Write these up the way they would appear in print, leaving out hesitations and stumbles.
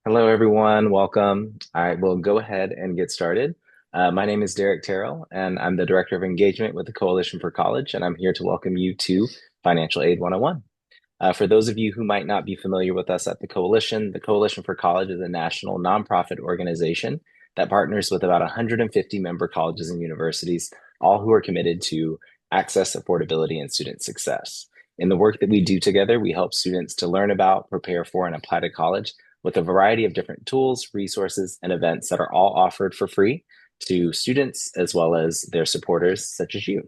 Hello, everyone. Welcome. I will go ahead and get started. My name is Derek Terrell, and I'm the Director of Engagement with the Coalition for College, and I'm here to welcome you to Financial Aid 101. For those of you who might not be familiar with us at the Coalition for College is a national nonprofit organization that partners with about 150 member colleges and universities, all who are committed to access, affordability, and student success. In the work that we do together, we help students to learn about, prepare for, and apply to college with a variety of different tools, resources, and events that are all offered for free to students as well as their supporters, such as you.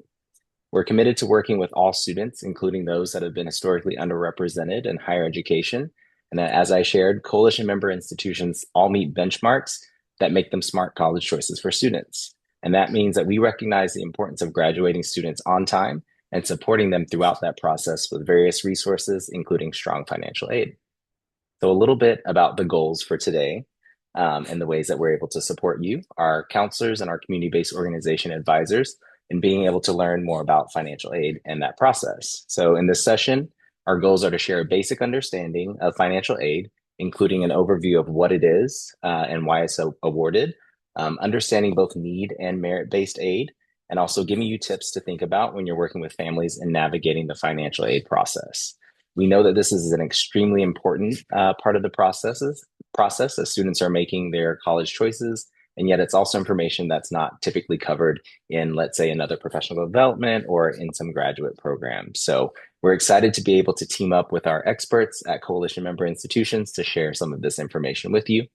We're committed to working with all students, including those that have been historically underrepresented in higher education. And that, as I shared, coalition member institutions all meet benchmarks that make them smart college choices for students. And that means that we recognize the importance of graduating students on time and supporting them throughout that process with various resources, including strong financial aid. So, a little bit about the goals for today and the ways that we're able to support you, our counselors and our community based organization advisors, in being able to learn more about financial aid and that process. So, in this session, our goals are to share a basic understanding of financial aid, including an overview of what it is and why it's so awarded, understanding both need and merit based aid, and also giving you tips to think about when you're working with families and navigating the financial aid process. We know that this is an extremely important part of the process as students are making their college choices, and yet it's also information that's not typically covered in, let's say, another professional development or in some graduate program. So we're excited to be able to team up with our experts at coalition member institutions to share some of this information with you.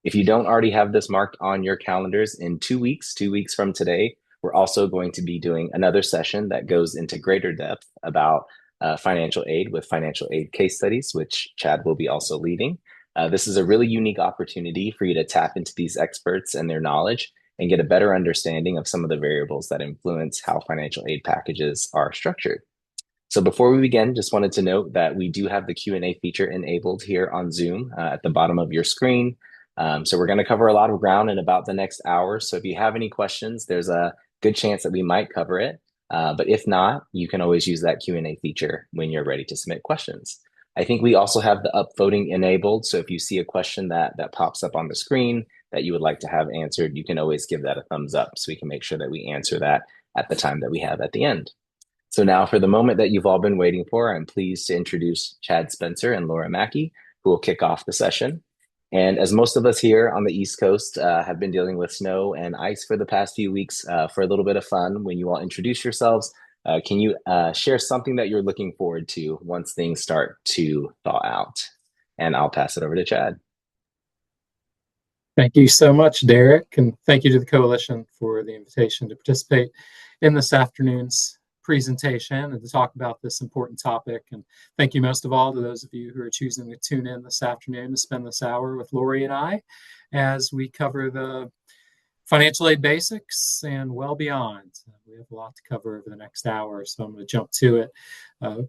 If you don't already have this marked on your calendars, in 2 weeks, 2 weeks from today, we're also going to be doing another session that goes into greater depth about financial aid with financial aid case studies, which Chad will be also leading. This is a really unique opportunity for you to tap into these experts and their knowledge and get a better understanding of some of the variables that influence how financial aid packages are structured. So before we begin, just wanted to note that we do have the Q&A feature enabled here on Zoom at the bottom of your screen. So we're going to cover a lot of ground in about the next hour. So if you have any questions, there's a good chance that we might cover it. But if not, you can always use that Q&A feature when you're ready to submit questions. I think we also have the upvoting enabled. So if you see a question that pops up on the screen that you would like to have answered, you can always give that a thumbs up so we can make sure that we answer that at the time that we have at the end. So now for the moment that you've all been waiting for, I'm pleased to introduce Chad Spencer and Laura Mackey, who will kick off the session. And as most of us here on the East Coast have been dealing with snow and ice for the past few weeks, for a little bit of fun, when you all introduce yourselves, can you share something that you're looking forward to once things start to thaw out? And I'll pass it over to Chad. Thank you so much, Derek, and thank you to the Coalition for the invitation to participate in this afternoon's presentation and to talk about this important topic. And thank you most of all to those of you who are choosing to tune in this afternoon to spend this hour with Lori and I as we cover the financial aid basics and well beyond. We have a lot to cover over the next hour, so I'm going to jump to it.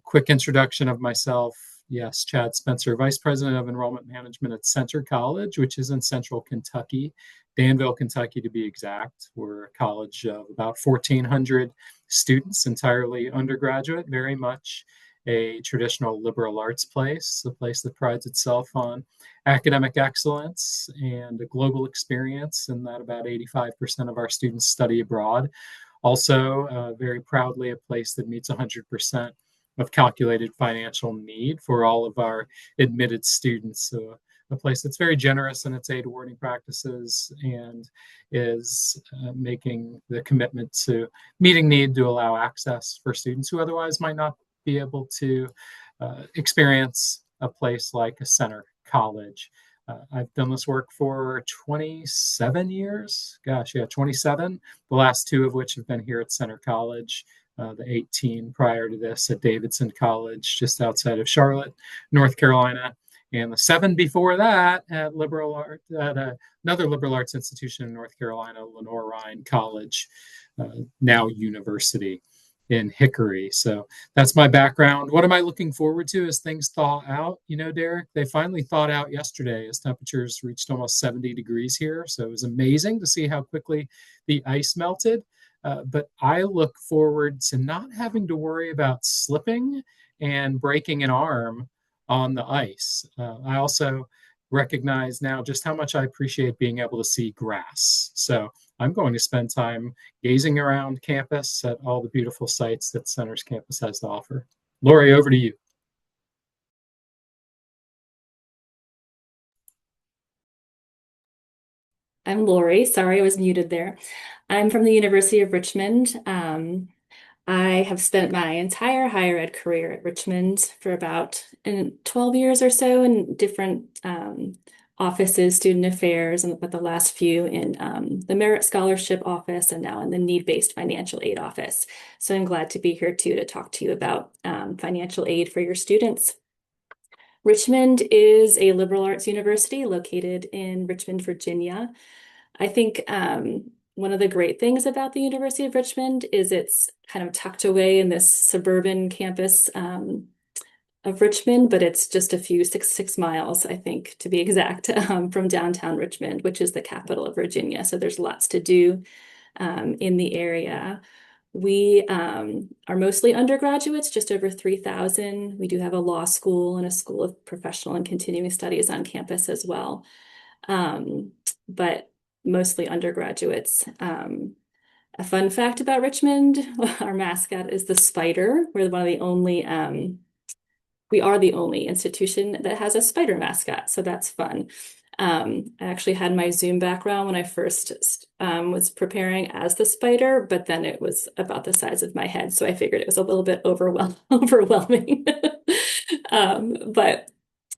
Quick introduction of myself. Yes, Chad Spencer, Vice President of Enrollment Management at Center College, which is in central Kentucky, Danville, Kentucky to be exact. We're a college of about 1,400 students, entirely undergraduate, very much a traditional liberal arts place, a place that prides itself on academic excellence and a global experience, and that about 85% of our students study abroad. Also, very proudly, a place that meets 100% of calculated financial need for all of our admitted students. So a place that's very generous in its aid awarding practices and is making the commitment to meeting need to allow access for students who otherwise might not be able to experience a place like a Center College. I've done this work for 27 years. Gosh, yeah, 27. The last two of which have been here at Center College. The 18 prior to this at Davidson College, just outside of Charlotte, North Carolina, and the 7 before that at another liberal arts institution in North Carolina, Lenore-Rhine College, now University in Hickory. So that's my background. What am I looking forward to as things thaw out? You know, Derek, they finally thawed out yesterday as temperatures reached almost 70 degrees here. So it was amazing to see how quickly the ice melted. But I look forward to not having to worry about slipping and breaking an arm on the ice. I also recognize now just how much I appreciate being able to see grass. So I'm going to spend time gazing around campus at all the beautiful sights that Center's campus has to offer. Lori, over to you. I'm Lori. Sorry, I was muted there. I'm from the University of Richmond. I have spent my entire higher ed career at Richmond for about 12 years or so in different offices, student affairs, and but the last few in the Merit Scholarship Office and now in the Need-Based Financial Aid Office. So I'm glad to be here too to talk to you about financial aid for your students. Richmond is a liberal arts university located in Richmond, Virginia. I think one of the great things about the University of Richmond is it's kind of tucked away in this suburban campus of Richmond, but it's just a few six miles, I think, to be exact, from downtown Richmond, which is the capital of Virginia. So there's lots to do in the area. We are mostly undergraduates, just over 3,000. We do have a law school and a school of professional and continuing studies on campus as well, but mostly undergraduates. A fun fact about Richmond, our mascot is the spider. We're one of the only, we are the only institution that has a spider mascot, so that's fun. I actually had my Zoom background when I first was preparing as the spider, but then it was about the size of my head, so I figured it was a little bit overwhelming. But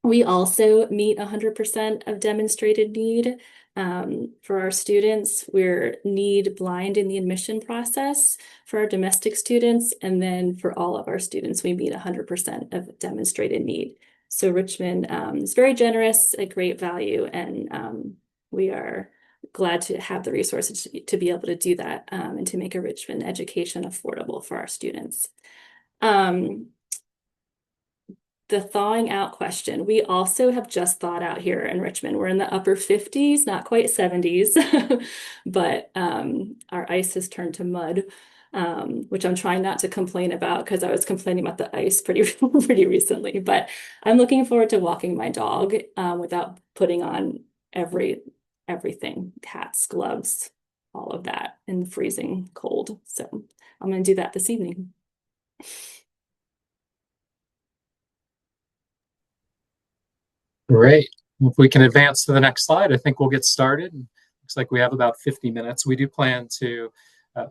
we also meet 100% of demonstrated need for our students. We're need blind in the admission process for our domestic students, and then for all of our students, we meet 100% of demonstrated need. So Richmond is very generous, a great value, and we are glad to have the resources to be able to do that and to make a Richmond education affordable for our students. The thawing out question. We also have just thawed out here in Richmond. We're in the upper 50s, not quite 70s, but our ice has turned to mud, which I'm trying not to complain about because I was complaining about the ice pretty recently. But I'm looking forward to walking my dog without putting on everything, hats, gloves, all of that in the freezing cold. So I'm going to do that this evening. Great. If we can advance to the next slide, I think we'll get started. Looks like we have about 50 minutes. We do plan to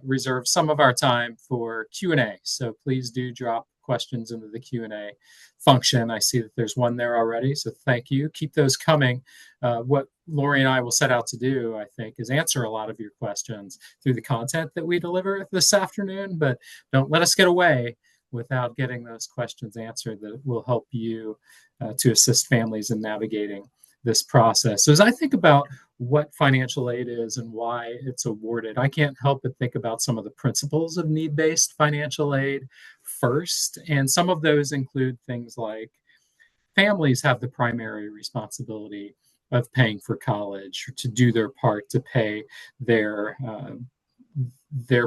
reserve some of our time for Q&A. So please do drop questions into the Q&A function. I see that there's one there already, so thank you. Keep those coming. What Lori and I will set out to do, I think, is answer a lot of your questions through the content that we deliver this afternoon, but don't let us get away without getting those questions answered that will help you to assist families in navigating this process. So as I think about what financial aid is and why it's awarded, I can't help but think about some of the principles of need-based financial aid first. And some of those include things like families have the primary responsibility of paying for college or to do their part to pay their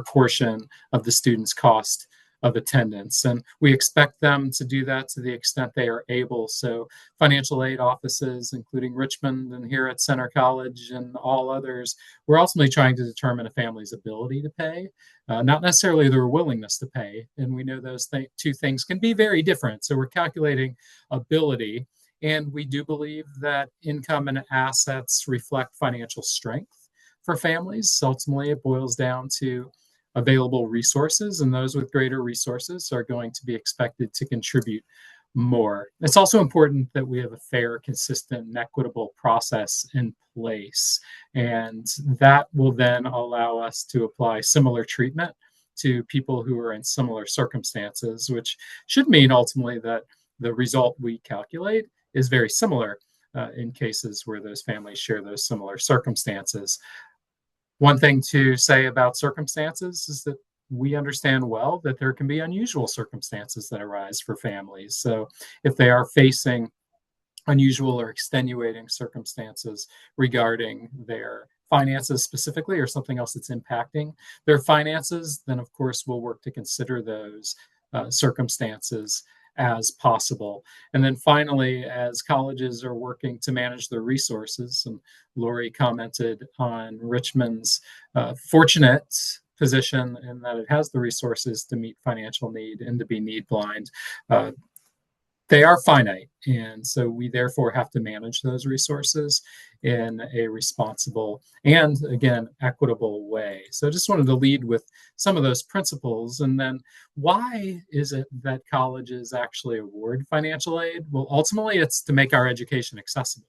portion of the student's cost of attendance. And we expect them to do that to the extent they are able. So financial aid offices, including Richmond and here at Center College and all others, we're ultimately trying to determine a family's ability to pay, not necessarily their willingness to pay. And we know those two things can be very different. So we're calculating ability. And we do believe that income and assets reflect financial strength for families. Ultimately, it boils down to available resources, and those with greater resources are going to be expected to contribute more. It's also important that we have a fair, consistent, and equitable process in place, and that will then allow us to apply similar treatment to people who are in similar circumstances, which should mean ultimately that the result we calculate is very similar in cases where those families share those similar circumstances. One thing to say about circumstances is that we understand well that there can be unusual circumstances that arise for families. So if they are facing unusual or extenuating circumstances regarding their finances specifically or something else that's impacting their finances, then of course we'll work to consider those circumstances as possible. And then finally, as colleges are working to manage their resources, and Lori commented on Richmond's fortunate position in that it has the resources to meet financial need and to be need blind. They are finite, and so we therefore have to manage those resources in a responsible and, again, equitable way. So I just wanted to lead with some of those principles. And then why is it that colleges actually award financial aid? Well, ultimately, it's to make our education accessible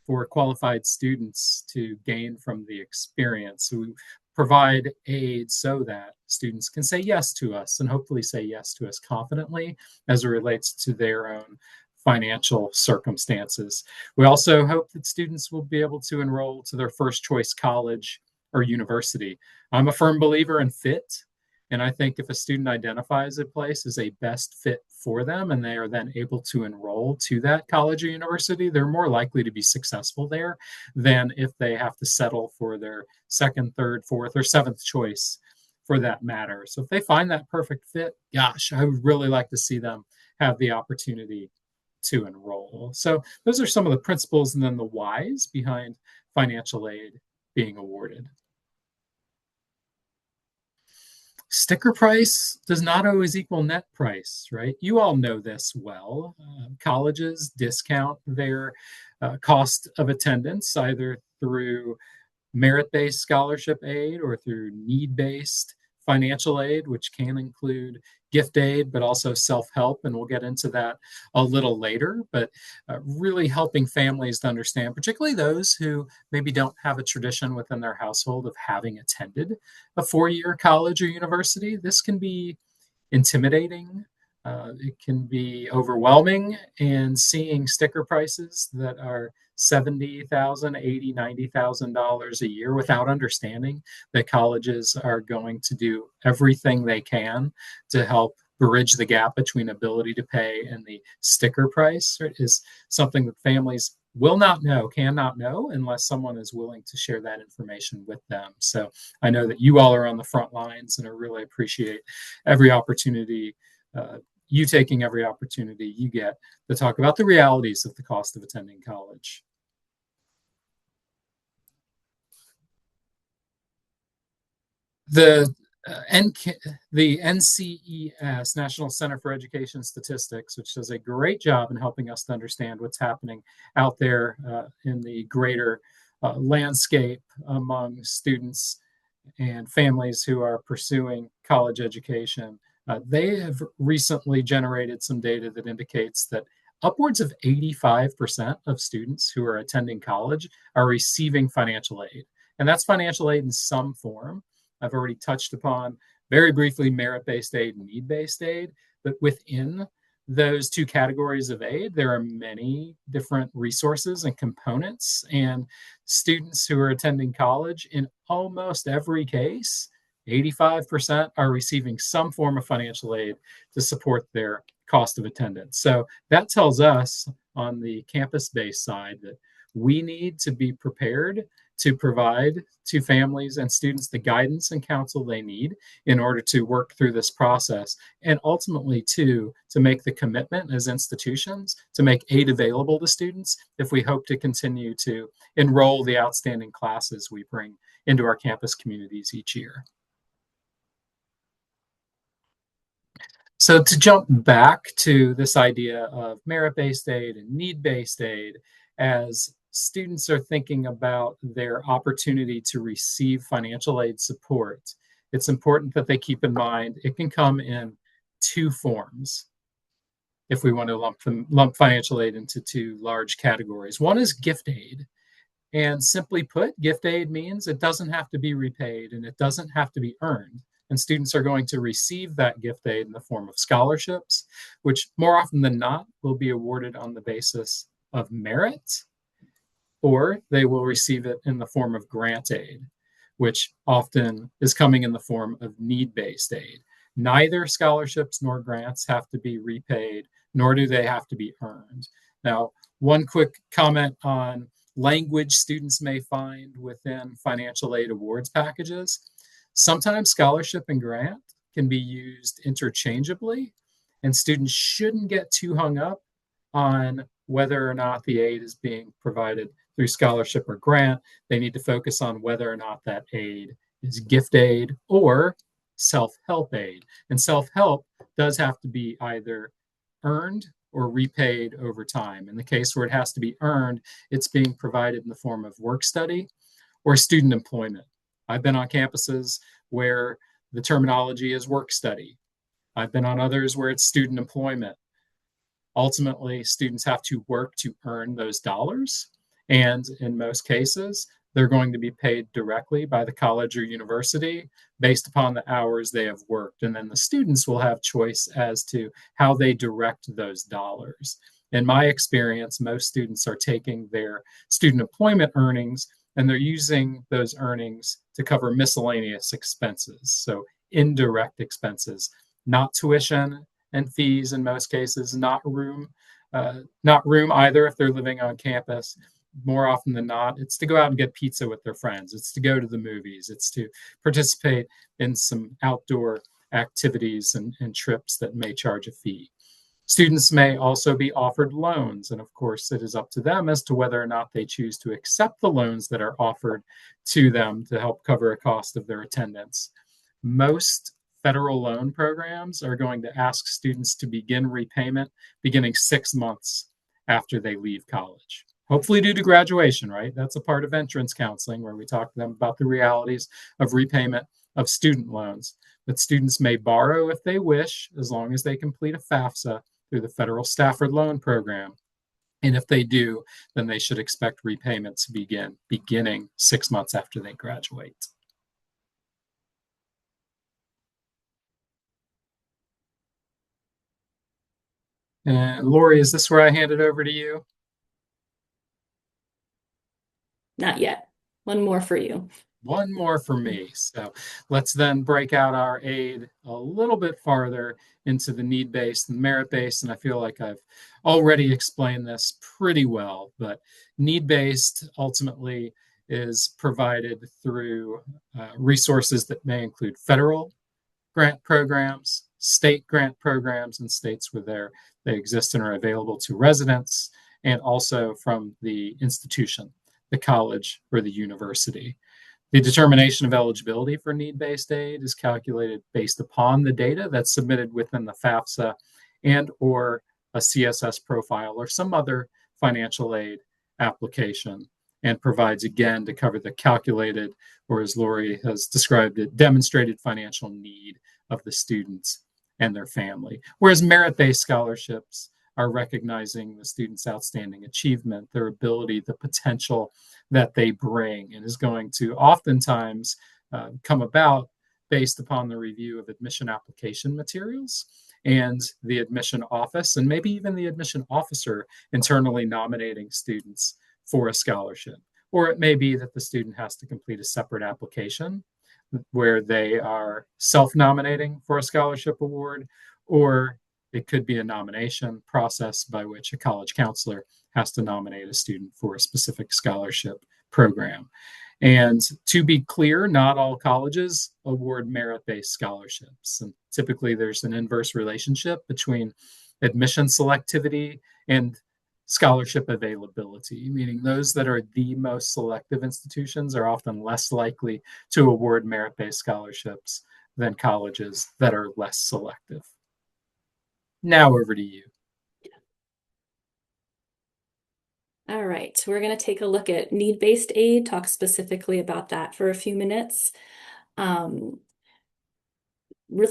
for qualified students to gain from the experience. So we provide aid so that students can say yes to us and hopefully say yes to us confidently as it relates to their own financial circumstances. We also hope that students will be able to enroll to their first choice college or university. I'm a firm believer in fit. And I think if a student identifies a place as a best fit for them and they are then able to enroll to that college or university, they're more likely to be successful there than if they have to settle for their second, third, fourth, or seventh choice for that matter. So if they find that perfect fit, gosh, I would really like to see them have the opportunity to enroll. So those are some of the principles and then the whys behind financial aid being awarded. Sticker price does not always equal net price, right? You all know this well. Colleges discount their cost of attendance either through merit-based scholarship aid or through need-based financial aid, which can include gift aid, but also self-help. And we'll get into that a little later, but really helping families to understand, particularly those who maybe don't have a tradition within their household of having attended a four-year college or university. This can be intimidating. It can be overwhelming, and seeing sticker prices that are $70,000, $80,000, $90,000 a year without understanding that colleges are going to do everything they can to help bridge the gap between ability to pay and the sticker price is something that families will not know, cannot know, unless someone is willing to share that information with them. So I know that you all are on the front lines, and I really appreciate every opportunity, you taking every opportunity you get to talk about the realities of the cost of attending college. The NCES, National Center for Education Statistics, which does a great job in helping us to understand what's happening out there in the greater landscape among students and families who are pursuing college education. They have recently generated some data that indicates that upwards of 85% of students who are attending college are receiving financial aid. And that's financial aid in some form. I've already touched upon very briefly merit-based aid and need-based aid, but within those two categories of aid, there are many different resources and components, and students who are attending college, in almost every case, 85% are receiving some form of financial aid to support their cost of attendance. So that tells us on the campus-based side that we need to be prepared to provide to families and students the guidance and counsel they need in order to work through this process, and ultimately to make the commitment as institutions to make aid available to students if we hope to continue to enroll the outstanding classes we bring into our campus communities each year. So to jump back to this idea of merit-based aid and need-based aid, as students are thinking about their opportunity to receive financial aid support, it's important that they keep in mind it can come in two forms if we want to lump financial aid into two large categories. One is gift aid. And simply put, gift aid means it doesn't have to be repaid and it doesn't have to be earned. And students are going to receive that gift aid in the form of scholarships, which more often than not will be awarded on the basis of merit, or they will receive it in the form of grant aid, which often is coming in the form of need-based aid. Neither scholarships nor grants have to be repaid, nor do they have to be earned. Now, one quick comment on language students may find within financial aid awards packages. Sometimes scholarship and grant can be used interchangeably, And students shouldn't get too hung up on whether or not the aid is being provided through scholarship or grant. They need to focus on whether or not that aid is gift aid or self-help aid. And self-help does have to be either earned or repaid over time. In the case where it has to be earned, it's being provided in the form of work study or student employment. I've been on campuses where the terminology is work study. I've been on others where it's student employment. Ultimately, students have to work to earn those dollars. And in most cases, they're going to be paid directly by the college or university based upon the hours they have worked. And then the students will have choice as to how they direct those dollars. In my experience, most students are taking their student employment earnings and they're using those earnings to cover miscellaneous expenses. So indirect expenses, not tuition and fees in most cases, not room either if they're living on campus. More often than not, it's to go out and get pizza with their friends. It's to go to the movies. It's to participate in some outdoor activities and trips that may charge a fee. Students may also be offered loans, and of course, it is up to them as to whether or not they choose to accept the loans that are offered to them to help cover a cost of their attendance. Most federal loan programs are going to ask students to begin repayment beginning 6 months after they leave college. Hopefully due to graduation, right? That's a part of entrance counseling where we talk to them about the realities of repayment of student loans. But students may borrow if they wish, as long as they complete a FAFSA through the Federal Stafford Loan Program. And if they do, then they should expect repayment to begin beginning 6 months after they graduate. And Lori, is this where I hand it over to you? Not yet. One more for you. One more for me. So let's then break out our aid a little bit farther into the need-based and merit-based. And I feel like I've already explained this pretty well, but need-based ultimately is provided through resources that may include federal grant programs, state grant programs in states where they exist and are available to residents, and also from the institution, the college, or the university. The determination of eligibility for need-based aid is calculated based upon the data that's submitted within the FAFSA and or a CSS profile or some other financial aid application, and provides again to cover the calculated, or as Lori has described it, demonstrated financial need of the students and their family. Whereas merit-based scholarships are recognizing the student's outstanding achievement, their ability, the potential that they bring, and is going to oftentimes come about based upon the review of admission application materials and the admission office, and maybe even the admission officer internally nominating students for a scholarship. Or it may be that the student has to complete a separate application where they are self-nominating for a scholarship award, or it could be a nomination process by which a college counselor has to nominate a student for a specific scholarship program. And to be clear, not all colleges award merit-based scholarships. And typically there's an inverse relationship between admission selectivity and scholarship availability, meaning those that are the most selective institutions are often less likely to award merit-based scholarships than colleges that are less selective. Now over to you. All right, we're going to take a look at need-based aid, talk specifically about that for a few minutes. Really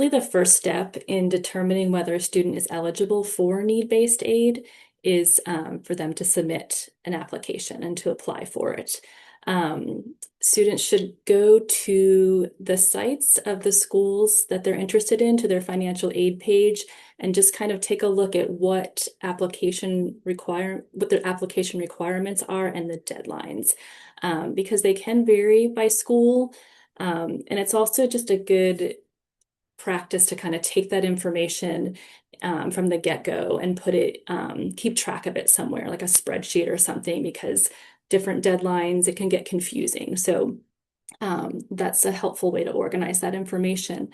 the first step in determining whether a student is eligible for need-based aid is for them to submit an application and to apply for it. Students should go to the sites of the schools that they're interested in, to their financial aid page, and just kind of take a look at what their application requirements are and the deadlines, because they can vary by school. And it's also just a good practice to kind of take that information from the get-go and keep track of it somewhere, like a spreadsheet or something, because different deadlines, it can get confusing. So that's a helpful way to organize that information.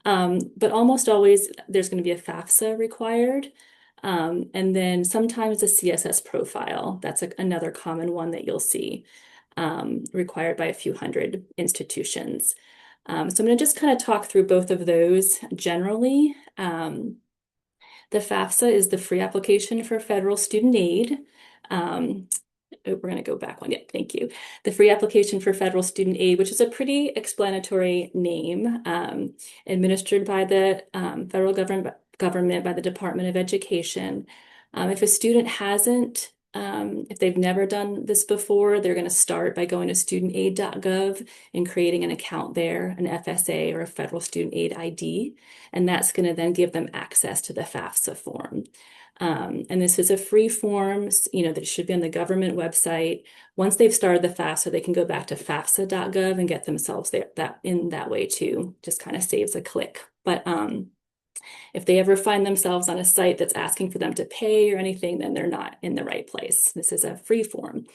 But almost always there's going to be a FAFSA required. And then sometimes a CSS profile. That's another common one that you'll see required by a few hundred institutions. So I'm going to just kind of talk through both of those generally. The FAFSA is the free application for federal student aid. We're going to go back one. Yeah, thank you. The free application for federal student aid, which is a pretty explanatory name, administered by the federal government by the Department of Education. If a student hasn't, if they've never done this before, they're going to start by going to studentaid.gov and creating an account there, an FSA or a federal student aid ID, and that's going to then give them access to the FAFSA form. And this is a free form, that should be on the government website. Once they've started the FAFSA, they can go back to fafsa.gov and get themselves there that way too. Just kind of saves a click. But if they ever find themselves on a site that's asking for them to pay or anything, then they're not in the right place. This is a free form.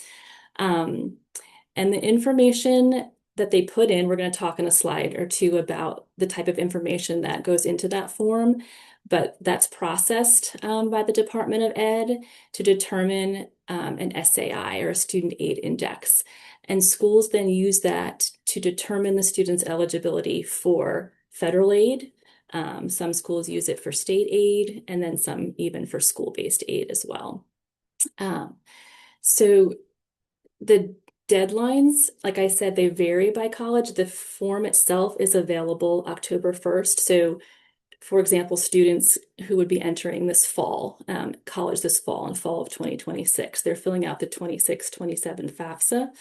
And the information that they put in, we're going to talk in a slide or two about the type of information that goes into that form, but that's processed by the Department of Ed to determine an SAI or a student aid index. And schools then use that to determine the student's eligibility for federal aid. Some schools use it for state aid, and then some even for school-based aid as well. So the deadlines, like I said, they vary by college. The form itself is available October 1st. So, for example, students who would be entering this fall, college this fall, in fall of 2026, they're filling out the 26-27 FAFSA.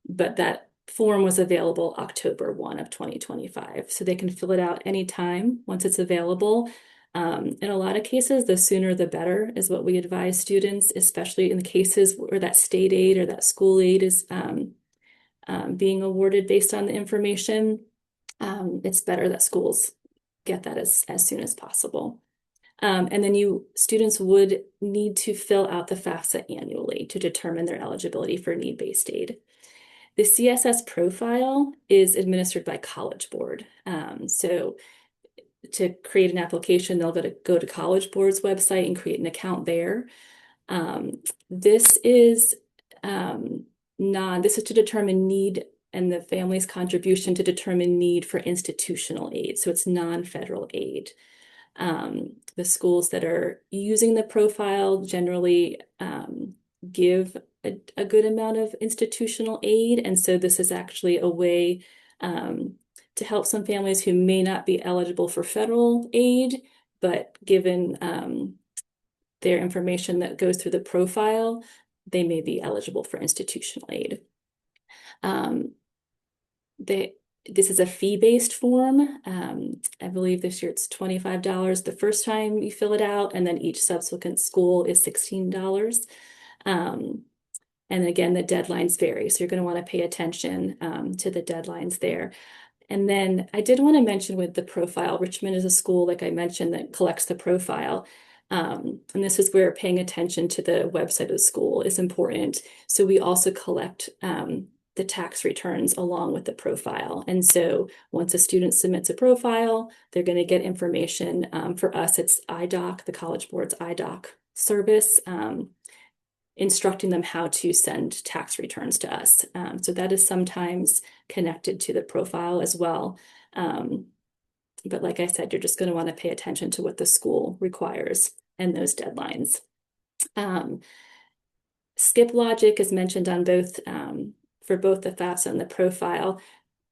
But that form was available October 1 of 2025. So they can fill it out anytime once it's available. In a lot of cases, the sooner the better is what we advise students, especially in the cases where that state aid or that school aid is being awarded based on the information. It's better that schools get that as soon as possible. And then students would need to fill out the FAFSA annually to determine their eligibility for need-based aid. The CSS profile is administered by College Board. So to create an application, they'll go to College Board's website and create an account there. This is to determine need and the family's contribution to determine need for institutional aid. So it's non-federal aid. The schools that are using the profile generally give a good amount of institutional aid. And so this is actually a way to help some families who may not be eligible for federal aid, but given their information that goes through the profile, they may be eligible for institutional aid. This is a fee-based form. I believe this year it's $25 the first time you fill it out, and then each subsequent school is $16. And again, the deadlines vary, so you're going to want to pay attention to the deadlines there. And then I did want to mention with the profile, Richmond is a school, like I mentioned, that collects the profile. And this is where paying attention to the website of the school is important. So we also collect the tax returns along with the profile. And so once a student submits a profile, they're going to get information. For us, it's IDOC, the College Board's IDOC service, instructing them how to send tax returns to us. So that is sometimes connected to the profile as well. But like I said, you're just going to want to pay attention to what the school requires and those deadlines. Skip logic is mentioned on both for both the FAFSA and the profile.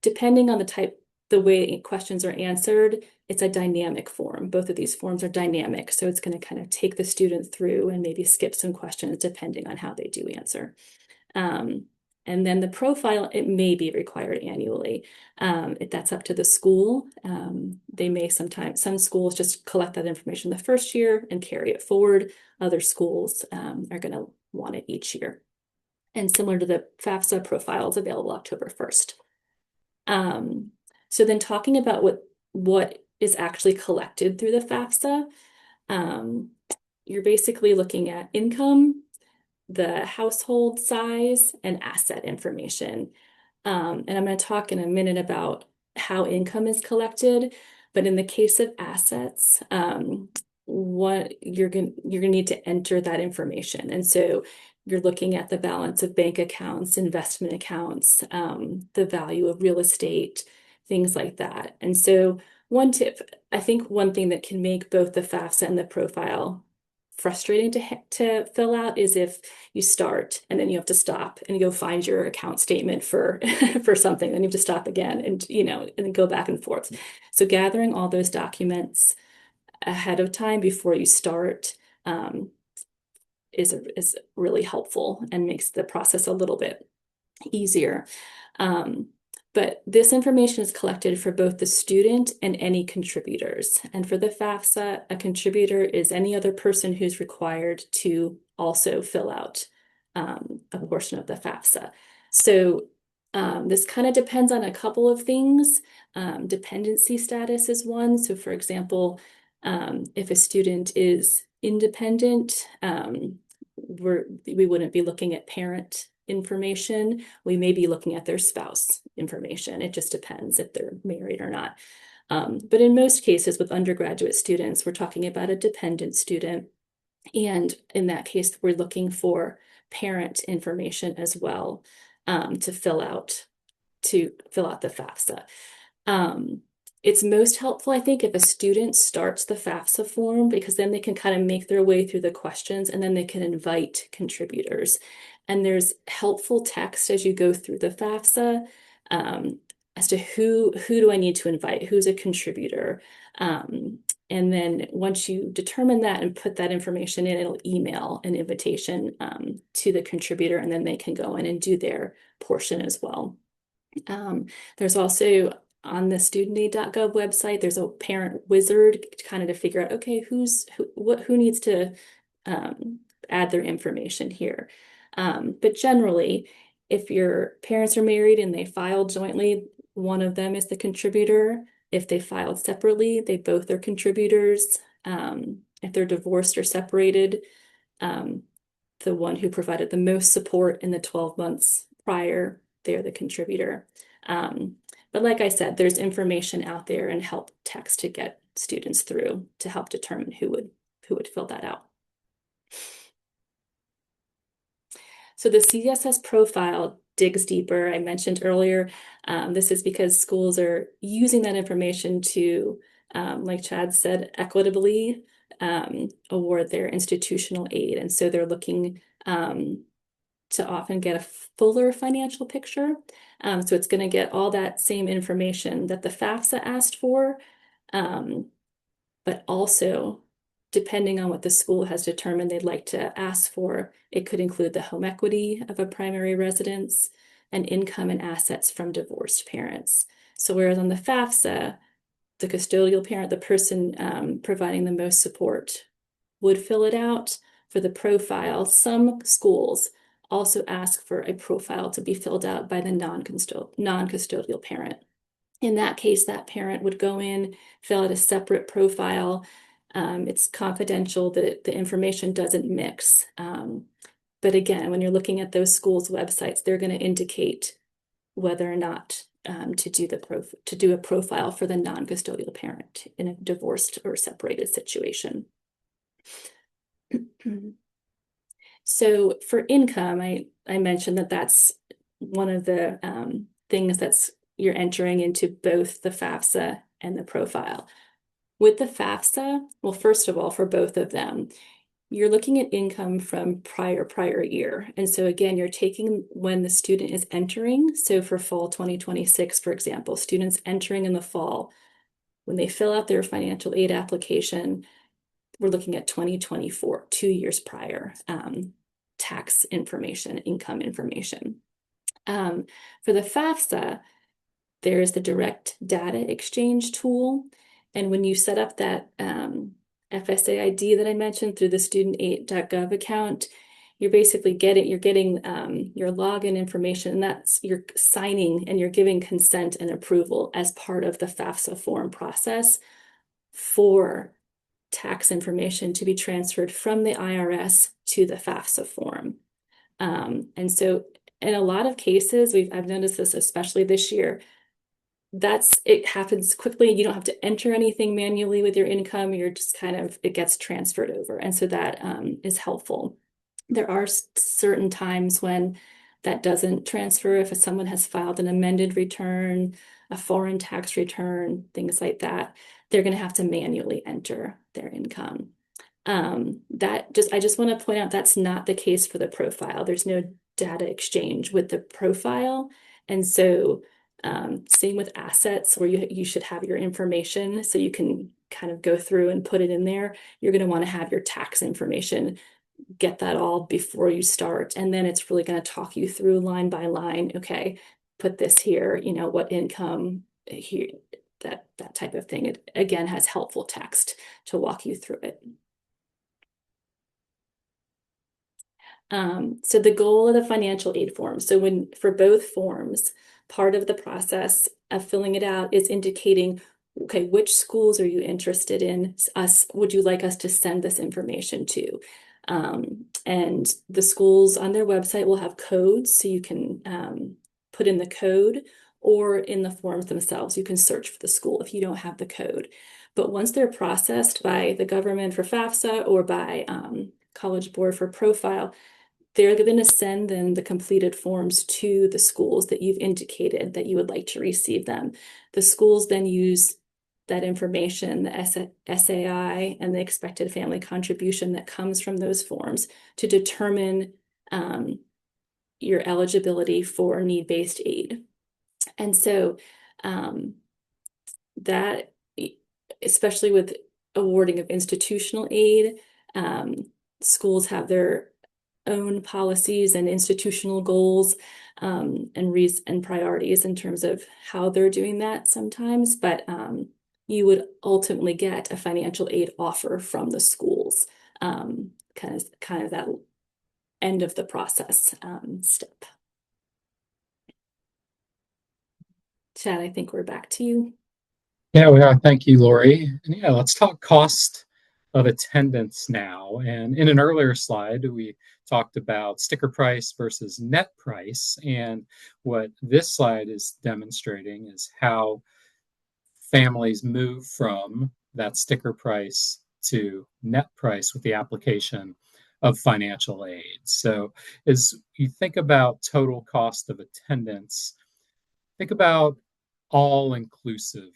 Depending on the way questions are answered, it's a dynamic form. Both of these forms are dynamic, so it's going to kind of take the student through and maybe skip some questions depending on how they do answer. And then the profile, it may be required annually. That's up to the school. They may some schools just collect that information the first year and carry it forward. Other schools are going to want it each year. And similar to the FAFSA, profile is available October 1st. So then talking about what is actually collected through the FAFSA, you're basically looking at income, the household size, and asset information. And I'm going to talk in a minute about how income is collected. But in the case of assets, what you're gonna need to enter that information. And so you're looking at the balance of bank accounts, investment accounts, the value of real estate, things like that. And so one tip, I think one thing that can make both the FAFSA and the profile frustrating to fill out is if you start and then you have to stop and go find your account statement for for something, then you have to stop again and and then go back and forth. So gathering all those documents ahead of time before you start is really helpful and makes the process a little bit easier. But this information is collected for both the student and any contributors. And for the FAFSA, a contributor is any other person who's required to also fill out a portion of the FAFSA. So this kind of depends on a couple of things. Dependency status is one. So for example, if a student is independent, we wouldn't be looking at parent information. We may be looking at their spouse information. It just depends if they're married or not. But in most cases with undergraduate students, we're talking about a dependent student. And in that case, we're looking for parent information as well to fill out the FAFSA. It's most helpful, I think, if a student starts the FAFSA form, because then they can kind of make their way through the questions and then they can invite contributors. And there's helpful text as you go through the FAFSA as to who do I need to invite, who's a contributor. And then once you determine that and put that information in, it'll email an invitation to the contributor, and then they can go in and do their portion as well. There's also on the studentaid.gov website, there's a parent wizard kind of to figure out, okay, who needs to add their information here. But generally, if your parents are married and they filed jointly, one of them is the contributor. If they filed separately, they both are contributors. If they're divorced or separated, the one who provided the most support in the 12 months prior, they're the contributor. But like I said, there's information out there and help text to get students through to help determine who would fill that out. So the CSS profile digs deeper. I mentioned earlier, this is because schools are using that information to, like Chad said, equitably award their institutional aid. And so they're looking to often get a fuller financial picture. So it's going to get all that same information that the FAFSA asked for, but also, depending on what the school has determined they'd like to ask for, it could include the home equity of a primary residence and income and assets from divorced parents. So whereas on the FAFSA, the custodial parent, the person providing the most support, would fill it out, for the profile, some schools also ask for a profile to be filled out by the non-custodial parent. In that case, that parent would go in, fill out a separate profile. It's confidential, that the information doesn't mix. But again, when you're looking at those schools' websites, they're going to indicate whether or not to do a profile for the non-custodial parent in a divorced or separated situation. So for income, I mentioned that's one of the things that's you're entering into both the FAFSA and the profile. With the FAFSA, well, first of all, for both of them, you're looking at income from prior year. And so again, you're taking when the student is entering. So for fall 2026, for example, students entering in the fall, when they fill out their financial aid application, we're looking at 2024, 2 years prior, tax information, income information. For the FAFSA, there's the direct data exchange tool. And when you set up that FSA ID that I mentioned through the studentaid.gov account, you're basically getting your login information, and that's you're signing and you're giving consent and approval as part of the FAFSA form process for tax information to be transferred from the IRS to the FAFSA form. And so in a lot of cases, I've noticed this especially this year, it happens quickly. You don't have to enter anything manually with your income. You're just kind of, it gets transferred over. And so that is helpful. There are certain times when that doesn't transfer. If someone has filed an amended return, a foreign tax return, things like that, they're going to have to manually enter their income. I just want to point out that's not the case for the profile. There's no data exchange with the profile. And so same with assets, where you should have your information so you can kind of go through and put it in there. You're going to want to have your tax information, get that all before you start. And then it's really going to talk you through line by line. Okay, put this here, what income here, that type of thing. It again has helpful text to walk you through it. So the goal of the financial aid form. So for both forms, part of the process of filling it out is indicating, okay, which schools are you interested in? Would you like us to send this information to? And the schools on their website will have codes, so you can put in the code, or in the forms themselves, you can search for the school if you don't have the code. But once they're processed by the government for FAFSA or by College Board for Profile, they're going to send then the completed forms to the schools that you've indicated that you would like to receive them. The schools then use that information, the SAI and the expected family contribution that comes from those forms, to determine your eligibility for need-based aid. And so that, especially with awarding of institutional aid, schools have their own policies and institutional goals and priorities in terms of how they're doing that sometimes, but you would ultimately get a financial aid offer from the schools, kind of that end of the process step. Chad, I think we're back to you. Yeah, we are. Thank you, Lori. And yeah, let's talk cost of attendance now. And in an earlier slide, we talked about sticker price versus net price. And what this slide is demonstrating is how families move from that sticker price to net price with the application of financial aid. So as you think about total cost of attendance, think about all-inclusive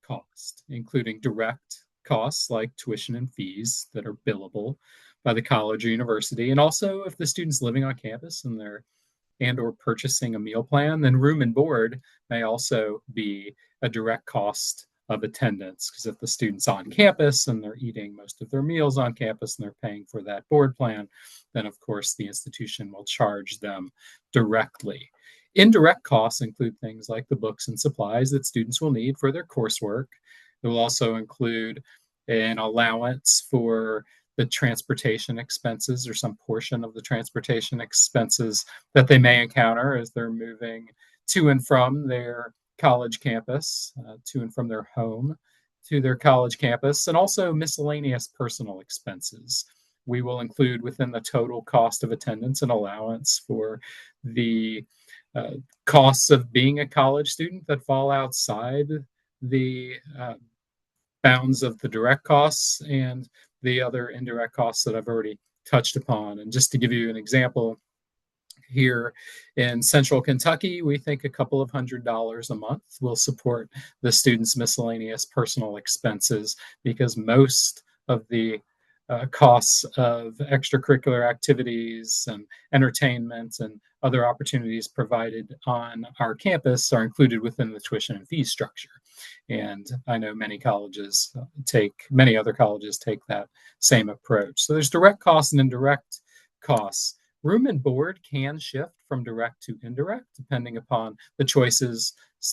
cost, including direct costs like tuition and fees that are billable by the college or university. And also if the student's living on campus and or purchasing a meal plan, then room and board may also be a direct cost of attendance, because if the student's on campus and they're eating most of their meals on campus and they're paying for that board plan, then of course the institution will charge them directly. Indirect costs include things like the books and supplies that students will need for their coursework. It will also include an allowance for the transportation expenses or some portion of the transportation expenses that they may encounter as they're moving to and from their college campus, to and from their home to their college campus, and also miscellaneous personal expenses. We will include within the total cost of attendance an allowance for the costs of being a college student that fall outside the bounds of the direct costs and the other indirect costs that I've already touched upon. And just to give you an example, here in central Kentucky, we think a couple of $100s a month will support the students' miscellaneous personal expenses, because most of the costs of extracurricular activities and entertainment and other opportunities provided on our campus are included within the tuition and fee structure. And I know many other colleges take that same approach. So there's direct costs and indirect costs. Room and board can shift from direct to indirect depending upon the choices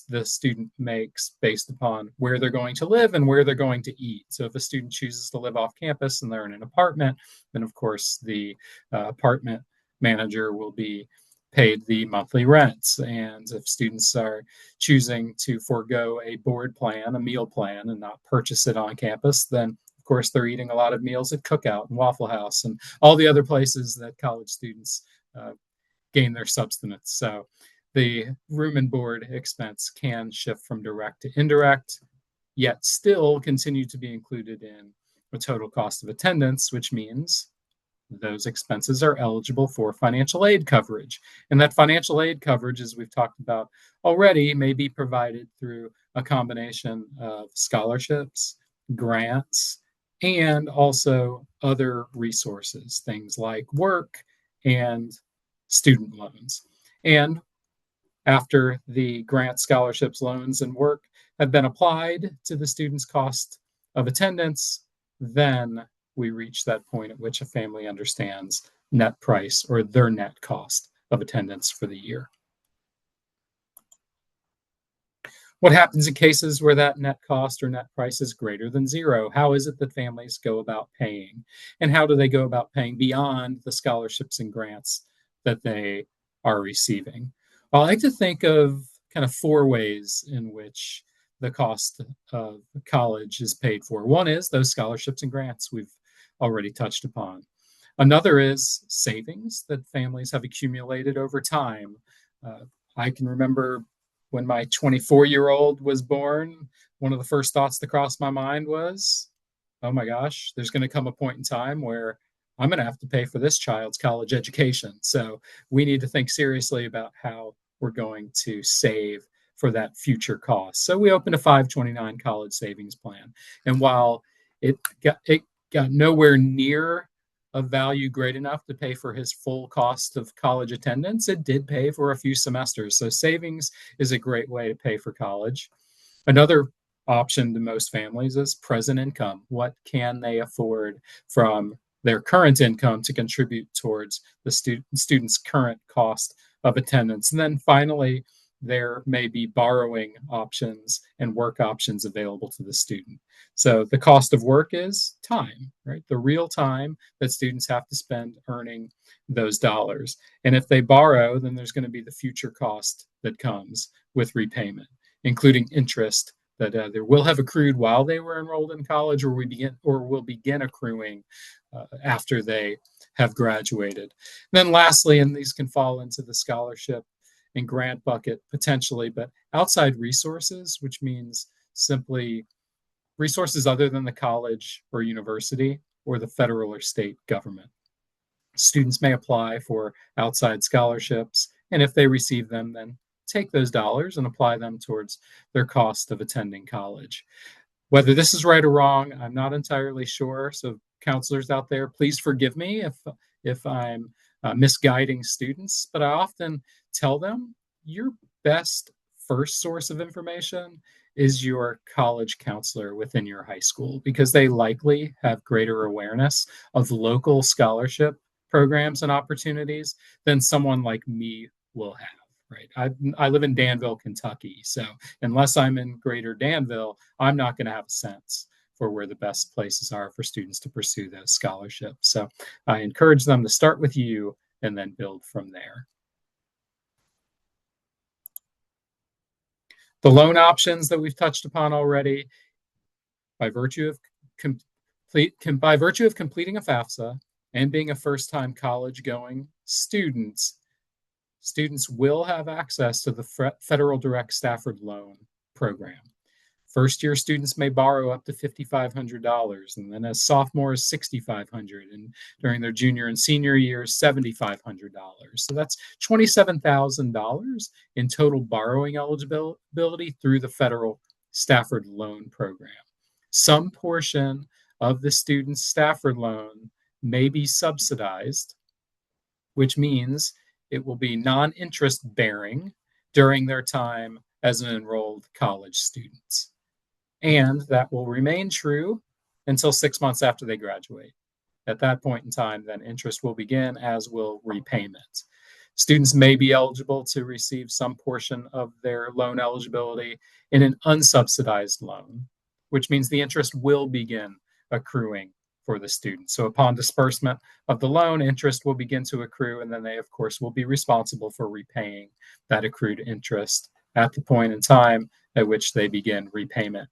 the student makes based upon where they're going to live and where they're going to eat. So if a student chooses to live off campus and they're in an apartment, then of course the apartment manager will be paid the monthly rents. And if students are choosing to forego a board plan, a meal plan, and not purchase it on campus, then of course, they're eating a lot of meals at Cookout and Waffle House and all the other places that college students gain their subsistence. So the room and board expense can shift from direct to indirect, yet still continue to be included in the total cost of attendance, which means those expenses are eligible for financial aid coverage. And that financial aid coverage, as we've talked about already, may be provided through a combination of scholarships, grants, and also other resources, things like work and student loans. And after the grant, scholarships, loans, and work have been applied to the student's cost of attendance, then we reach that point at which a family understands net price or their net cost of attendance for the year. What happens in cases where that net cost or net price is greater than zero? How is it that families go about paying? And how do they go about paying beyond the scholarships and grants that they are receiving? I like to think of kind of four ways in which the cost of college is paid for. One is those scholarships and grants we've already touched upon. Another is savings that families have accumulated over time. I can remember when my 24-year-old was born, one of the first thoughts that crossed my mind was, oh my gosh, there's going to come a point in time where I'm going to have to pay for this child's college education. So we need to think seriously about how we're going to save for that future cost. So we opened a 529 college savings plan. And while it got nowhere near a value great enough to pay for his full cost of college attendance, it did pay for a few semesters. So savings is a great way to pay for college. Another option to most families is present income. What can they afford from their current income to contribute towards the student's current cost of attendance? And then finally, there may be borrowing options and work options available to the student. So the cost of work is time, right? The real time that students have to spend earning those dollars. And if they borrow, then there's going to be the future cost that comes with repayment, including interest that they will have accrued while they were enrolled in college, or will begin accruing after they have graduated. And then lastly, and these can fall into the scholarship and grant bucket potentially, but outside resources, which means simply resources other than the college or university or the federal or state government. Students may apply for outside scholarships, and if they receive them, then take those dollars and apply them towards their cost of attending college. Whether this is right or wrong, I'm not entirely sure. So counselors out there, please forgive me if I'm misguiding students, but I often tell them your best first source of information is your college counselor within your high school, because they likely have greater awareness of local scholarship programs and opportunities than someone like me will have. Right. I live in Danville, Kentucky. So unless I'm in greater Danville, I'm not going to have a sense for where the best places are for students to pursue those scholarships. So I encourage them to start with you and then build from there. The loan options that we've touched upon already, by virtue of completing a FAFSA and being a first-time college-going students will have access to the Federal Direct Stafford Loan Program. First-year students may borrow up to $5,500, and then as sophomores, $6,500, and during their junior and senior years, $7,500. So that's $27,000 in total borrowing eligibility through the Federal Stafford Loan Program. Some portion of the student's Stafford loan may be subsidized, which means it will be non-interest bearing during their time as an enrolled college student. And that will remain true until 6 months after they graduate. At that point in time, then interest will begin, as will repayment. Students may be eligible to receive some portion of their loan eligibility in an unsubsidized loan, which means the interest will begin accruing for the student. So upon disbursement of the loan, interest will begin to accrue, and then they, of course, will be responsible for repaying that accrued interest at the point in time at which they begin repayment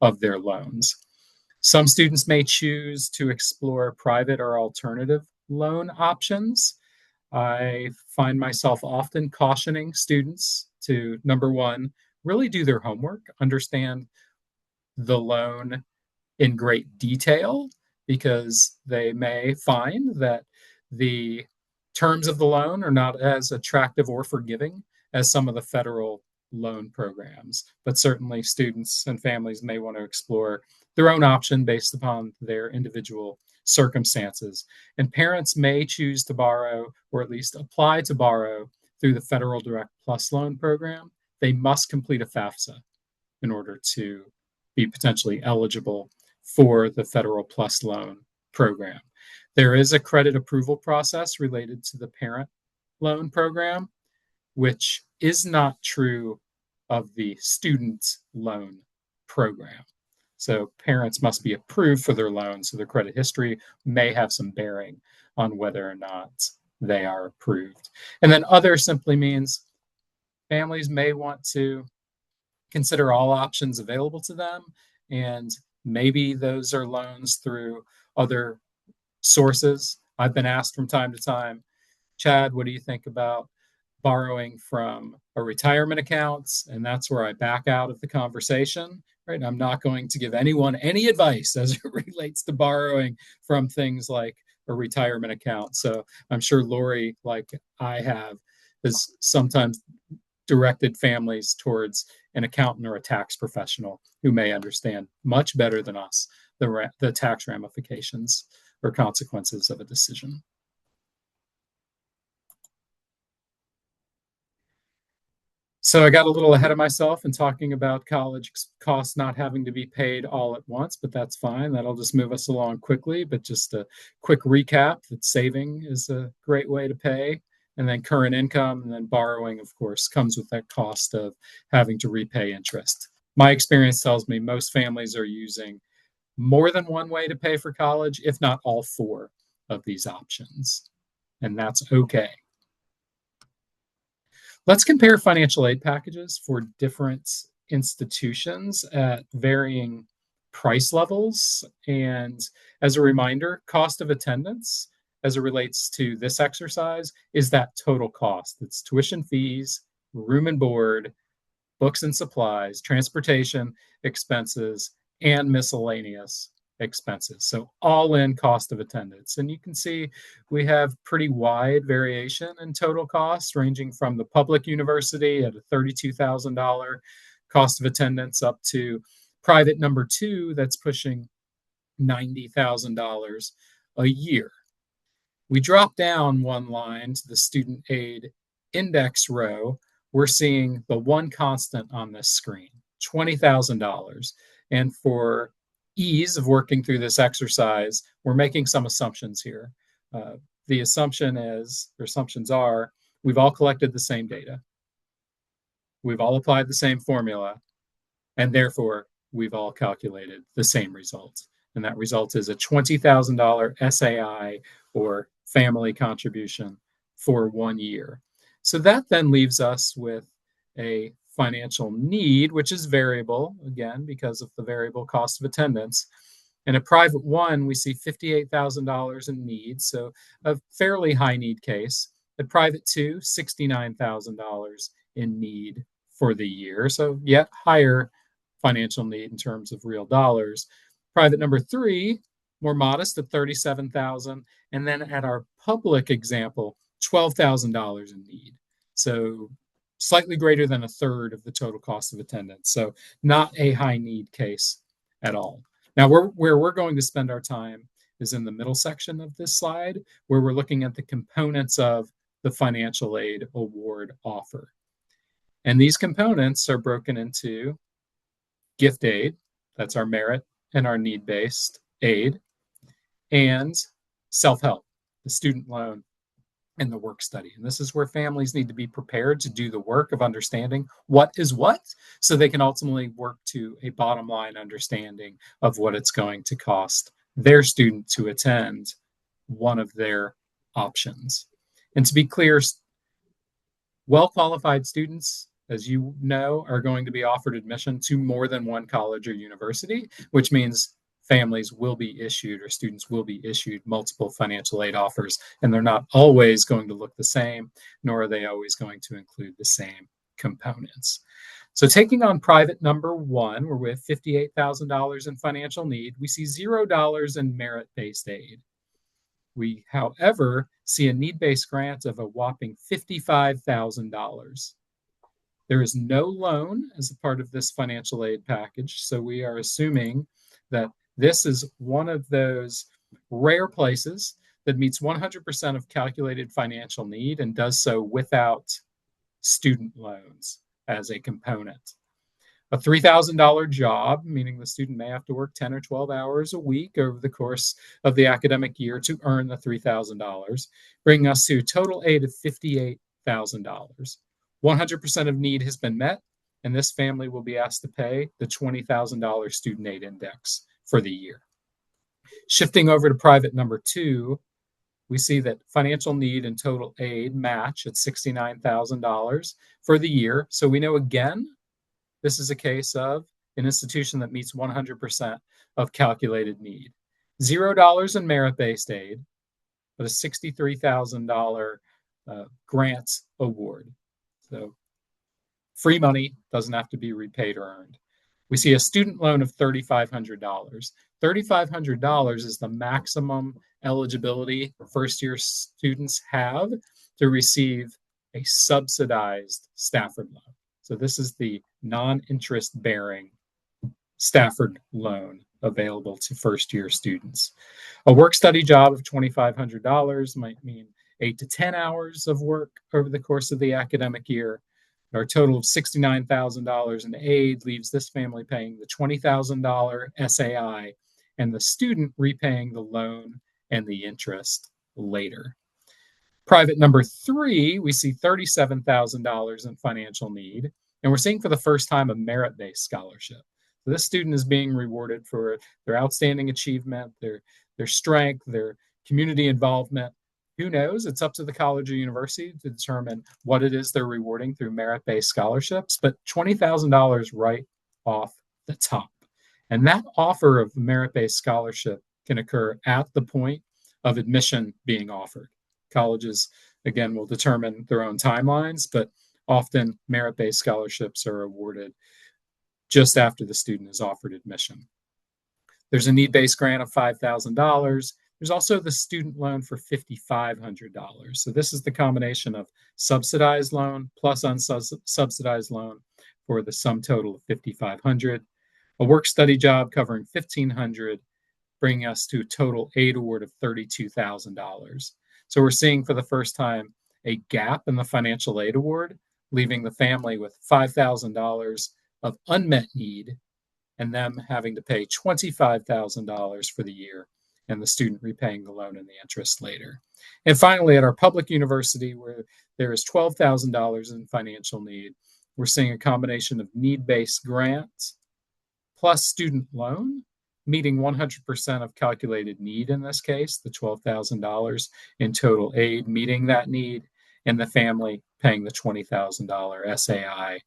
of their loans. Some students may choose to explore private or alternative loan options. I find myself often cautioning students to, number one, really do their homework, understand the loan in great detail, because they may find that the terms of the loan are not as attractive or forgiving as some of the federal loan programs. But certainly, students and families may want to explore their own option based upon their individual circumstances. And parents may choose to borrow, or at least apply to borrow, through the Federal Direct Plus Loan Program. They must complete a FAFSA in order to be potentially eligible for the Federal Plus Loan Program. There is a credit approval process related to the parent loan program, which is not true of the student loan program. So parents must be approved for their loan, so their credit history may have some bearing on whether or not they are approved. And then other simply means families may want to consider all options available to them, and maybe those are loans through other sources. I've been asked from time to time, Chad, what do you think about borrowing from a retirement account? And that's where I back out of the conversation, right? I'm not going to give anyone any advice as it relates to borrowing from things like a retirement account. So I'm sure Lori, like I have, has sometimes directed families towards an accountant or a tax professional who may understand much better than us the tax ramifications or consequences of a decision. So I got a little ahead of myself in talking about college costs not having to be paid all at once, but that's fine. That'll just move us along quickly. But just a quick recap that saving is a great way to pay. And then current income, and then borrowing, of course, comes with that cost of having to repay interest. My experience tells me most families are using more than one way to pay for college, if not all four of these options. And that's okay. Let's compare financial aid packages for different institutions at varying price levels. And as a reminder, cost of attendance as it relates to this exercise is that total cost. It's tuition fees, room and board, books and supplies, transportation expenses, and miscellaneous expenses. So all in cost of attendance. And you can see we have pretty wide variation in total costs, ranging from the public university at a $32,000 cost of attendance up to private number two that's pushing $90,000 a year. We drop down one line to the student aid index row. We're seeing the one constant on this screen, $20,000. And for ease of working through this exercise, we're making some assumptions here. The assumptions are, we've all collected the same data. We've all applied the same formula, and therefore we've all calculated the same result. And that result is a $20,000 SAI, or family contribution, for 1 year. So that then leaves us with a financial need, which is variable, again, because of the variable cost of attendance. In a private one, we see $58,000 in need, so a fairly high need case. At private two, $69,000 in need for the year, so yet higher financial need in terms of real dollars. Private number three, more modest at $37,000, and then at our public example, $12,000 in need. So slightly greater than a third of the total cost of attendance. So not a high need case at all. Now, where we're going to spend our time is in the middle section of this slide, where we're looking at the components of the financial aid award offer. And these components are broken into gift aid, that's our merit and our need-based aid, and self-help, the student loan and the work study. And this is where families need to be prepared to do the work of understanding what is what, so they can ultimately work to a bottom line understanding of what it's going to cost their student to attend one of their options. And to be clear, well-qualified students, as you know, are going to be offered admission to more than one college or university, which means families will be issued or students will be issued multiple financial aid offers, and they're not always going to look the same, nor are they always going to include the same components. So taking on private number one, we're with $58,000 in financial need. We see $0 in merit-based aid. We, however, see a need-based grant of a whopping $55,000. There is no loan as a part of this financial aid package, so we are assuming that this is one of those rare places that meets 100% of calculated financial need and does so without student loans as a component. A $3,000 job, meaning the student may have to work 10 or 12 hours a week over the course of the academic year to earn the $3,000, bringing us to a total aid of $58,000. 100% of need has been met, and this family will be asked to pay the $20,000 student aid index for the year. Shifting over to private number two, we see that financial need and total aid match at $69,000 for the year. So we know again, this is a case of an institution that meets 100% of calculated need. $0 in merit-based aid, but a $63,000 grant award. So free money doesn't have to be repaid or earned. We see a student loan of $3,500. $3,500 is the maximum eligibility first-year students have to receive a subsidized Stafford loan. So this is the non-interest bearing Stafford loan available to first-year students. A work-study job of $2,500 might mean 8 to 10 hours of work over the course of the academic year. Our total of $69,000 in aid leaves this family paying the $20,000 SAI and the student repaying the loan and the interest later. Private number three, we see $37,000 in financial need, and we're seeing for the first time a merit-based scholarship. So this student is being rewarded for their outstanding achievement, their strength, their community involvement. Who knows? It's up to the college or university to determine what it is they're rewarding through merit-based scholarships, but $20,000 right off the top. And that offer of merit-based scholarship can occur at the point of admission being offered. Colleges, again, will determine their own timelines, but often merit-based scholarships are awarded just after the student is offered admission. There's a need-based grant of $5,000. There's also the student loan for $5,500. So this is the combination of subsidized loan plus unsubsidized loan for the sum total of $5,500. A work-study job covering $1,500, bringing us to a total aid award of $32,000. So we're seeing for the first time a gap in the financial aid award, leaving the family with $5,000 of unmet need and them having to pay $25,000 for the year and the student repaying the loan and the interest later. And finally, at our public university, where there is $12,000 in financial need, we're seeing a combination of need-based grants plus student loan, meeting 100% of calculated need in this case, the $12,000 in total aid, meeting that need, and the family paying the $20,000 SAI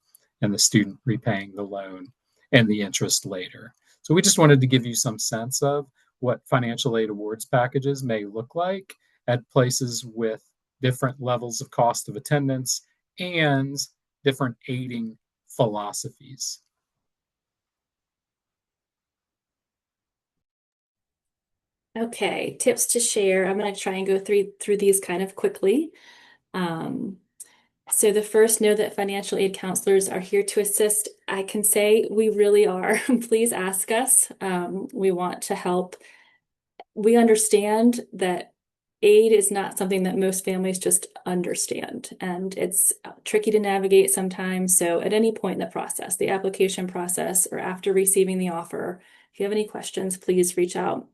and the student repaying the loan and the interest later. So we just wanted to give you some sense of what financial aid awards packages may look like at places with different levels of cost of attendance and different aiding philosophies. Okay, tips to share. I'm going to try and go through these kind of quickly. So the first, know that financial aid counselors are here to assist. I can say we really are. Please ask us. We want to help. We understand that aid is not something that most families just understand, and it's tricky to navigate sometimes. So at any point in the process, the application process, or after receiving the offer, if you have any questions, please reach out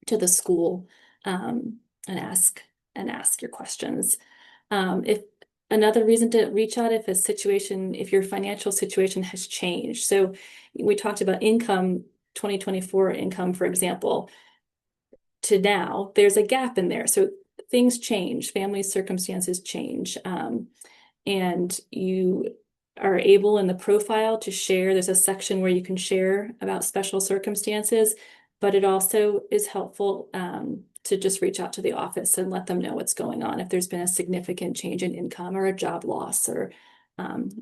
to the school and ask your questions. If another reason to reach out if your financial situation has changed. So we talked about income, 2024 income, for example, to now, there's a gap in there. So things change, family circumstances change, and you are able in the profile to share. There's a section where you can share about special circumstances. but it also is helpful to just reach out to the office and let them know what's going on if there's been a significant change in income or a job loss or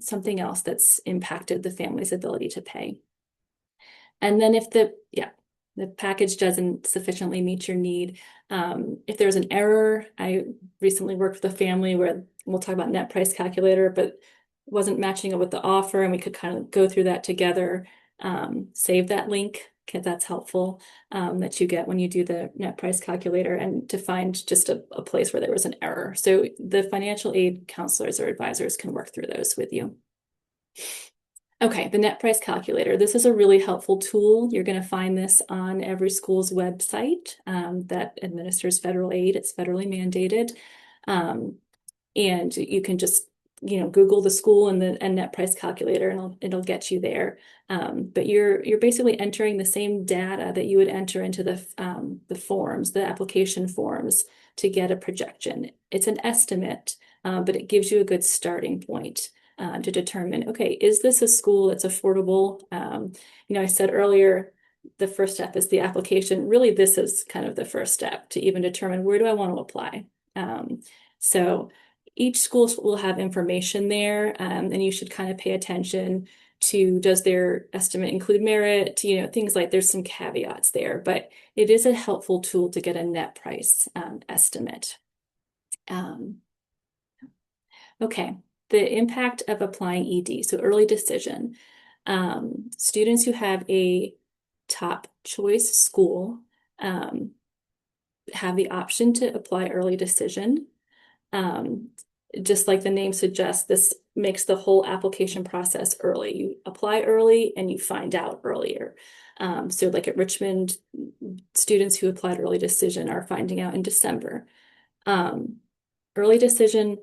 something else that's impacted the family's ability to pay. And then if the package doesn't sufficiently meet your need, if there's an error, I recently worked with a family where we'll talk about net price calculator, but wasn't matching up with the offer, and we could kind of go through that together. Save that link, because that's helpful, that you get when you do the net price calculator, and to find just a place where there was an error. So the financial aid counselors or advisors can work through those with you. Okay, the net price calculator. This is a really helpful tool. You're going to find this on every school's website that administers federal aid. It's federally mandated. And you can just, Google the school and the net price calculator, and it'll get you there. But you're basically entering the same data that you would enter into the forms, the application forms, to get a projection. It's an estimate, but it gives you a good starting point to determine, okay, is this a school that's affordable? I said earlier, the first step is the application. Really, this is kind of the first step to even determine, where do I want to apply? So each school will have information there, and you should kind of pay attention to, does their estimate include merit? Things like, there's some caveats there, but it is a helpful tool to get a net price estimate. Okay, the impact of applying ED, so early decision. Students who have a top choice school have the option to apply early decision. Just like the name suggests, this makes the whole application process early. You apply early and you find out earlier. So like at Richmond, students who applied early decision are finding out in December. Early decision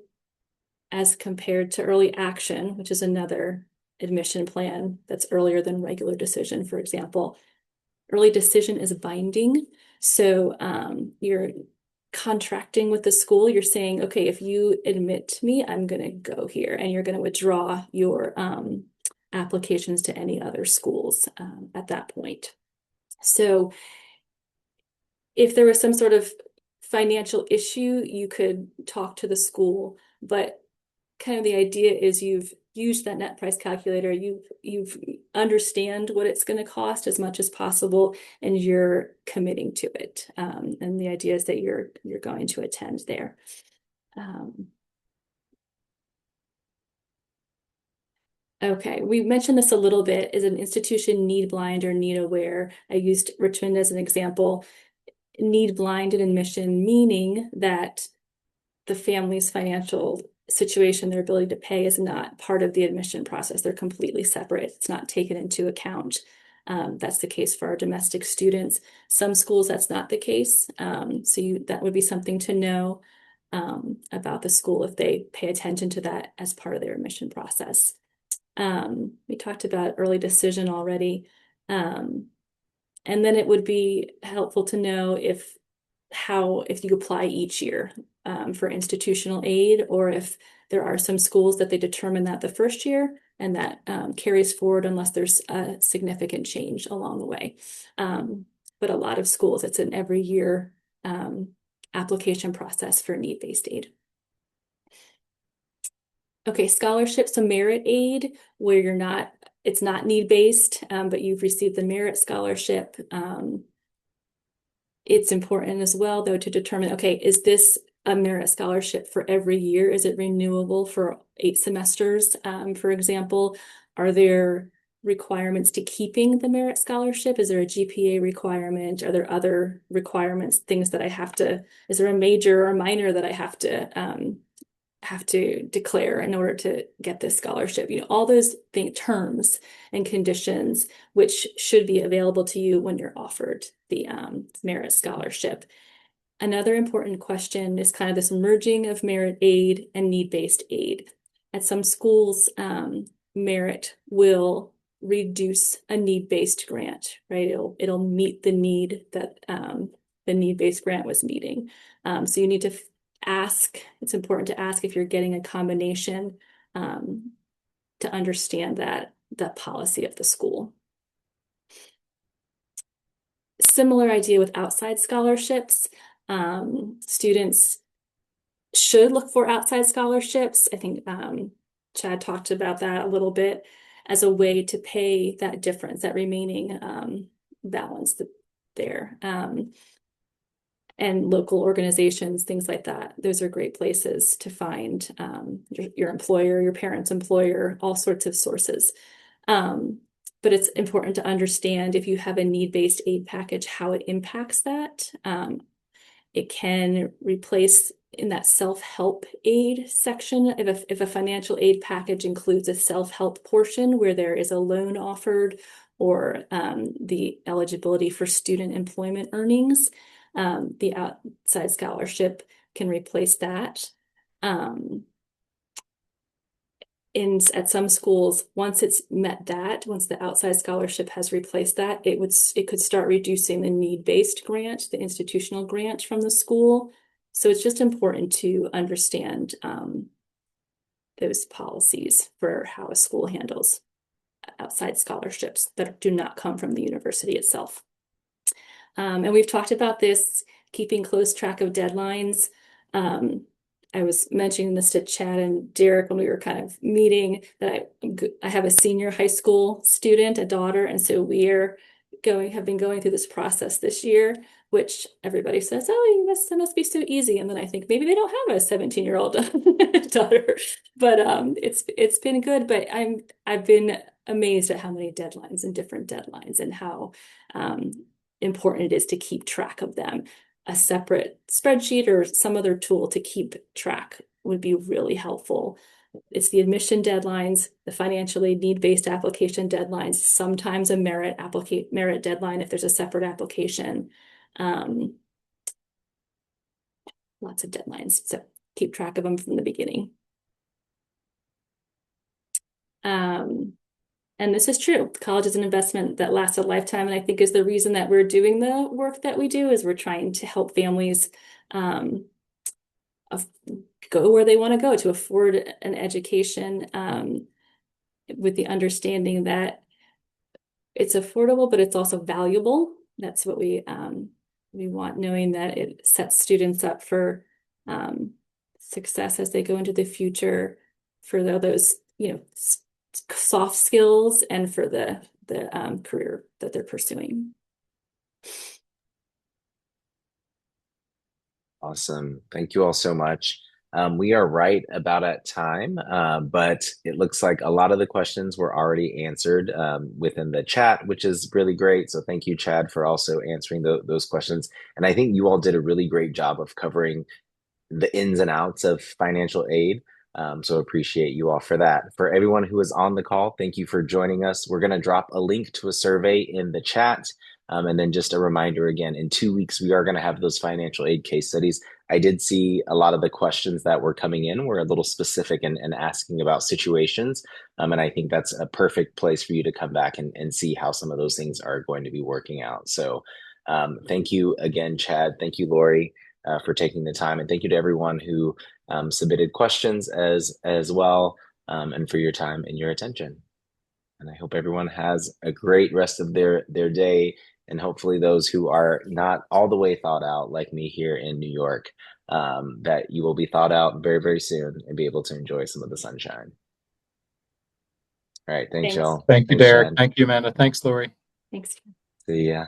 as compared to early action, which is another admission plan that's earlier than regular decision, for example. Early decision is binding. So you're contracting with the school. You're saying, okay, if you admit me, I'm going to go here, and you're going to withdraw your applications to any other schools at that point. So if there was some sort of financial issue, you could talk to the school, but kind of the idea is you've used that net price calculator, you've understand what it's going to cost as much as possible, and you're committing to it. And the idea is that you're going to attend there. Okay, we mentioned this a little bit. Is an institution need blind or need aware? I used Richmond as an example. Need blind in admission, meaning that the family's financial situation, their ability to pay, is not part of the admission process. They're completely separate. It's not taken into account. That's the case for our domestic students. Some schools, that's not the case. So that would be something to know about the school if they pay attention to that as part of their admission process. We talked about early decision already. And then it would be helpful to know if you apply each year for institutional aid, or if there are some schools that they determine that the first year, and that carries forward unless there's a significant change along the way. But a lot of schools, it's an every year application process for need-based aid. Okay, scholarships, so merit aid, where it's not need-based, but you've received the merit scholarship. It's important as well, though, to determine, okay, is this a merit scholarship for every year? Is it renewable for 8 semesters, for example? Are there requirements to keeping the merit scholarship? Is there a GPA requirement? Are there other requirements, things that is there a major or minor that I have to declare in order to get this scholarship? All those terms and conditions which should be available to you when you're offered the merit scholarship. Another important question is kind of this merging of merit aid and need-based aid. At some schools, merit will reduce a need-based grant, right? It'll meet the need that the need-based grant was meeting. So you need to ask. It's important to ask if you're getting a combination to understand the policy of the school. Similar idea with outside scholarships. Students should look for outside scholarships. I think Chad talked about that a little bit as a way to pay that difference, that remaining balance there. And local organizations, things like that. Those are great places to find your employer, your parent's employer, all sorts of sources. But it's important to understand if you have a need-based aid package, how it impacts that. It can replace in that self-help aid section. If a financial aid package includes a self-help portion where there is a loan offered or the eligibility for student employment earnings, the outside scholarship can replace that. At some schools, once it's met that, once the outside scholarship has replaced that, it could start reducing the need-based grant, the institutional grant from the school. So it's just important to understand those policies for how a school handles outside scholarships that do not come from the university itself. And we've talked about this, keeping close track of deadlines. I was mentioning this to Chad and Derek when we were kind of meeting that I have a senior high school student, a daughter, and so have been going through this process this year, which everybody says, oh, that must be so easy. And then I think maybe they don't have a 17-year-old daughter, but it's been good. But I've been amazed at how many deadlines and different deadlines and how important it is to keep track of them. A separate spreadsheet or some other tool to keep track would be really helpful. It's the admission deadlines, the financial aid need-based application deadlines, sometimes a merit deadline if there's a separate application. Lots of deadlines, so keep track of them from the beginning. And this is true. College is an investment that lasts a lifetime, and I think is the reason that we're doing the work that we do is we're trying to help families go where they want to go to afford an education with the understanding that it's affordable, but it's also valuable. That's what we want, knowing that it sets students up for success as they go into the future for those, soft skills and for the career that they're pursuing. Awesome. Thank you all so much. We are right about at time, but it looks like a lot of the questions were already answered within the chat, which is really great. So thank you, Chad, for also answering those questions. And I think you all did a really great job of covering the ins and outs of financial aid. So appreciate you all for that. For everyone who is on the call, thank you for joining us. We're going to drop a link to a survey in the chat. And then just a reminder again, in 2 weeks, we are going to have those financial aid case studies. I did see a lot of the questions that were coming in were a little specific and asking about situations. And I think that's a perfect place for you to come back and see how some of those things are going to be working out. So thank you again, Chad. Thank you, Lori, for taking the time. And thank you to everyone who submitted questions as well, and for your time and your attention. And I hope everyone has a great rest of their day. And hopefully those who are not all the way thought out like me here in New York, that you will be thought out very, very soon and be able to enjoy some of the sunshine. All right. Thanks, y'all. Thank you, Thanks, Derek. Chad. Thank you, Amanda. Thanks, Lori. Thanks. See ya.